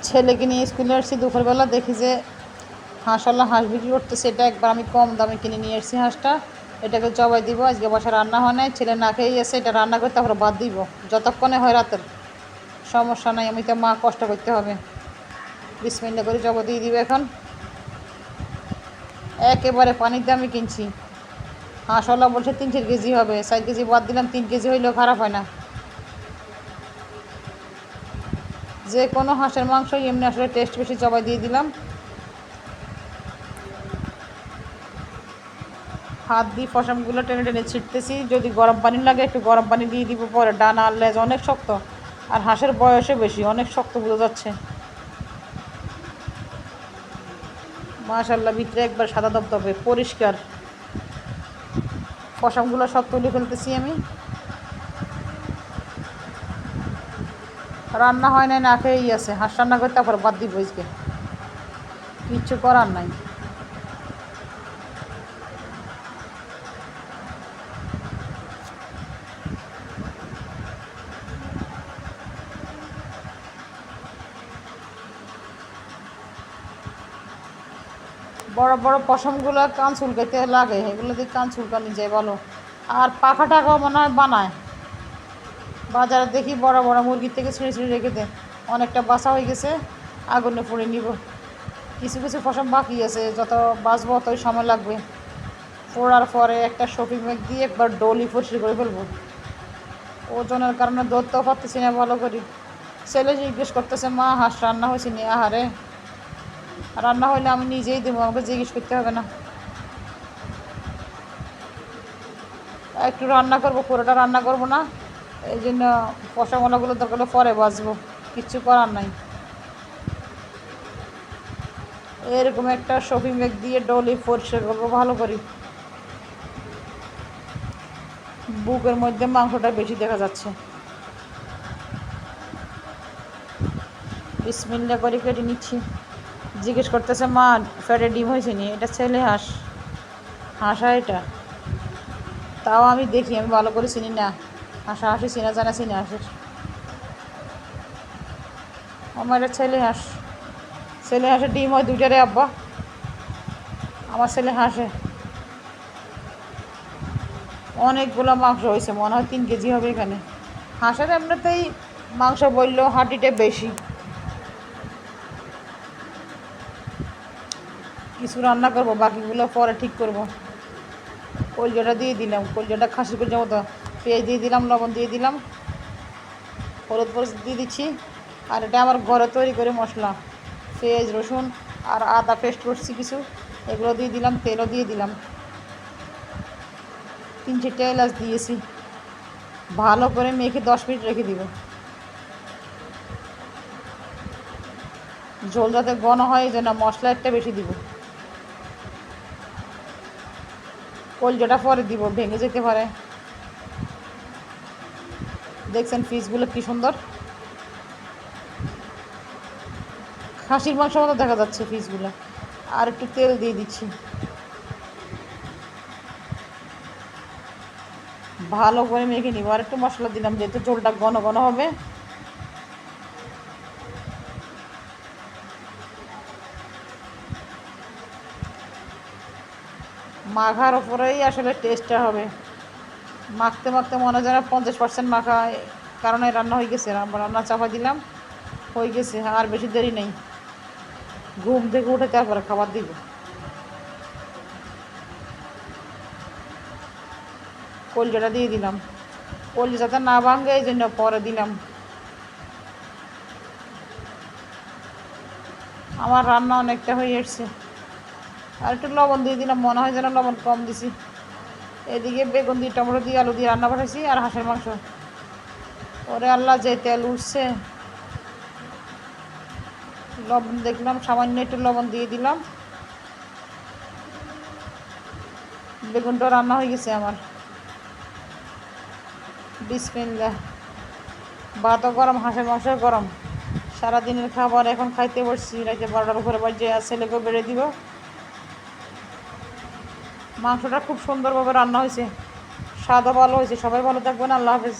ছেলেকে নিয়ে স্কুলে আসছি, দুপুরবেলা দেখি যে হাঁসওয়ালা হাঁস বিক্রি করতেছে। এটা একবার আমি কম দামে কিনে নিয়ে এসেছি হাঁসটা, এটাকে জবাই দিব। আজকে বাসা রান্না হয় নাই, ছেলে না খেয়েই আছে, এটা রান্না করে তারপরে বাদ দিব, যতক্ষণে হয় রাতের সমস্যা নাই, আমি তো মা কষ্ট করতে হবে। বিসমিল্লাহ করে জবাই দিয়ে দিব এখন। একেবারে পানির দামে কিনছি। হাঁসওয়ালা বলছে 3-4 কেজি হবে, 4 কেজি বাদ দিলাম, 3 কেজি হইলেও খারাপ হয় না। যে কোনো হাঁসের মাংস এমনি আসলে টেস্ট বেশি, জবাই দিয়ে দিলাম। হাত দিয়ে পশমগুলো টেনে টেনে ছিটতেছি, যদি গরম পানি লাগে একটু গরম পানি দিয়ে দিব পরে। ডানা আর লেজ অনেক শক্ত, আর হাঁসের বয়সে বেশি, অনেক শক্ত বোঝা যাচ্ছে। মাশাআল্লাহ, ভিতরে একবার সাদা দবদবে পরিষ্কার। পশমগুলো সব তুলে ফেলতেছি আমি। রান্না হয় নাই, না খেয়েই আছে। হাঁস রান্না করে তারপর বাদ দিব, আজকে কিচ্ছু করার নাই। বড় বড় পশমগুলো কান চুলকাইতে লাগে, এগুলো দিয়ে কান চুলকানি যায় ভালো। আর পাখা টাকাও মনে হয় বানায়, বাজারে দেখি বড় বড় মুরগির থেকে ছিঁড়ে ছিঁড়ে রেখে দেয়। অনেকটা বাসা হয়ে গেছে, আগুনে পুড়ে নিব। কিছু কিছু পশম বাকি আছে, যত বাঁচবো ততই সময় লাগবে। পোড়ার পরে একটা শপিং ব্যাগ দিয়ে একবার ডলি পরিষ্কার করে ফেলবো। ওজনের কারণে ধরতেও পারতেছি না ভালো করে। ছেলে জিজ্ঞেস করতেছে, মা হাঁস রান্না হয়েছে নি? আহারে, রান্না হইলে আমি নিজেই দেবো, আমাকে জিজ্ঞেস করতে হবে না। একটু রান্না করবো, পুরোটা রান্না করবো না, এই জন্য পশামলাগুলো দরকার হলে পরে বাঁচবো, কিচ্ছু করার নাই। এরকম একটা শপিং ব্যাগ দিয়ে ডলি পরিষ্কার করবো ভালো করি। বুকের মধ্যে মাংসটা বেশি দেখা যাচ্ছে। বিসমিল্লাহ করে কেটে নিচ্ছি। জিজ্ঞেস করতেছে, মা ফ্যাটে ডিম হয়েছে নি? এটা ছেলে হাঁস, হাঁসা এটা। তাও আমি দেখি, আমি ভালো করে চিনি না। হাঁসা হাঁসি চিনা জানা চিনি হাঁসের। আমার এটা ছেলে হাঁস। ছেলে হাঁসের ডিম হয় 2টা রে আব্বা। আমার ছেলে হাঁসে। অনেকগুলো মাংস হয়েছে, মনে হয় 3 কেজি হবে এখানে। হাঁসের এমনিতেই মাংস বললেও হাঁটিটা বেশি। কিছু রান্না করবো, বাকিগুলো পরে ঠিক করব। কলজাটা দিয়ে দিলাম, কলজাটা খাসি কলজা মতো। পেঁয়াজ দিয়ে দিলাম, লবণ দিয়ে দিলাম, হলুদ মরিচ দিয়ে দিচ্ছি। আর এটা আমার ঘরে তৈরি করে মশলা, পেঁয়াজ রসুন আর আদা পেস্ট করছি কিছু, এগুলো দিয়ে দিলাম। তেলও দিয়ে দিলাম, 3-4টা এলাচ দিয়েছি। ভালো করে মেখে 10 মিনিট রেখে দিব। ঝোল যাতে ঘন হয় এই জন্য মশলা একটা বেশি দিব। কলজাটা পরে দিব, ভেঙে যেতে পারে। দেখছেন পিসগুলো কি সুন্দর, খাসির মাংস মতো দেখা যাচ্ছে পিসগুলো। আর একটু তেল দিয়ে দিচ্ছি, ভালো করে মেখে নিব। আর একটু মশলা দিলাম, যেহেতু ঝোলটা ঘন ঘন হবে। মাখার ওপরেই আসলে টেস্টটা হবে। মাখতে মাখতে মনে হয় যেন 50% মাখা, কারণে রান্না হয়ে গেছে। রান্না চাপা দিলাম, হয়ে গেছে। আর বেশি দেরি নেই, ঘুম থেকে উঠে তারপরে খাবার দিব। কলজাটা দিয়ে দিলাম, কলজা যাতে না ভাঙে এই জন্য পরে দিলাম। আমার রান্না অনেকটা হয়ে এসছে। আর একটু লবণ দিয়ে দিলাম, মনে হয় যেন লবণ কম দিছি। এদিকে বেগুন দিয়ে, টমেটো দিয়ে, আলু দিয়ে রান্না বসাইছি। আর হাঁসের মাংস, ওরে আল্লাহ, যে তেল উঠছে। লবণ দেখলাম, সামান্য একটু লবণ দিয়ে দিলাম। বেগুনটা রান্না হয়ে গেছে আমার। বিসমিল্লাহ। ভাতও গরম, হাঁসের মাংস গরম। সারাদিনের খাবার এখন খাইতে বসছি, রাতে 12টার উপরে বাজে। আর ছেলেকেও বেড়ে দিব। মাংসটা খুব সুন্দরভাবে রান্না হয়েছে, স্বাদও ভালো হয়েছে। সবাই ভালো থাকবেন, আল্লাহ হাফেজ।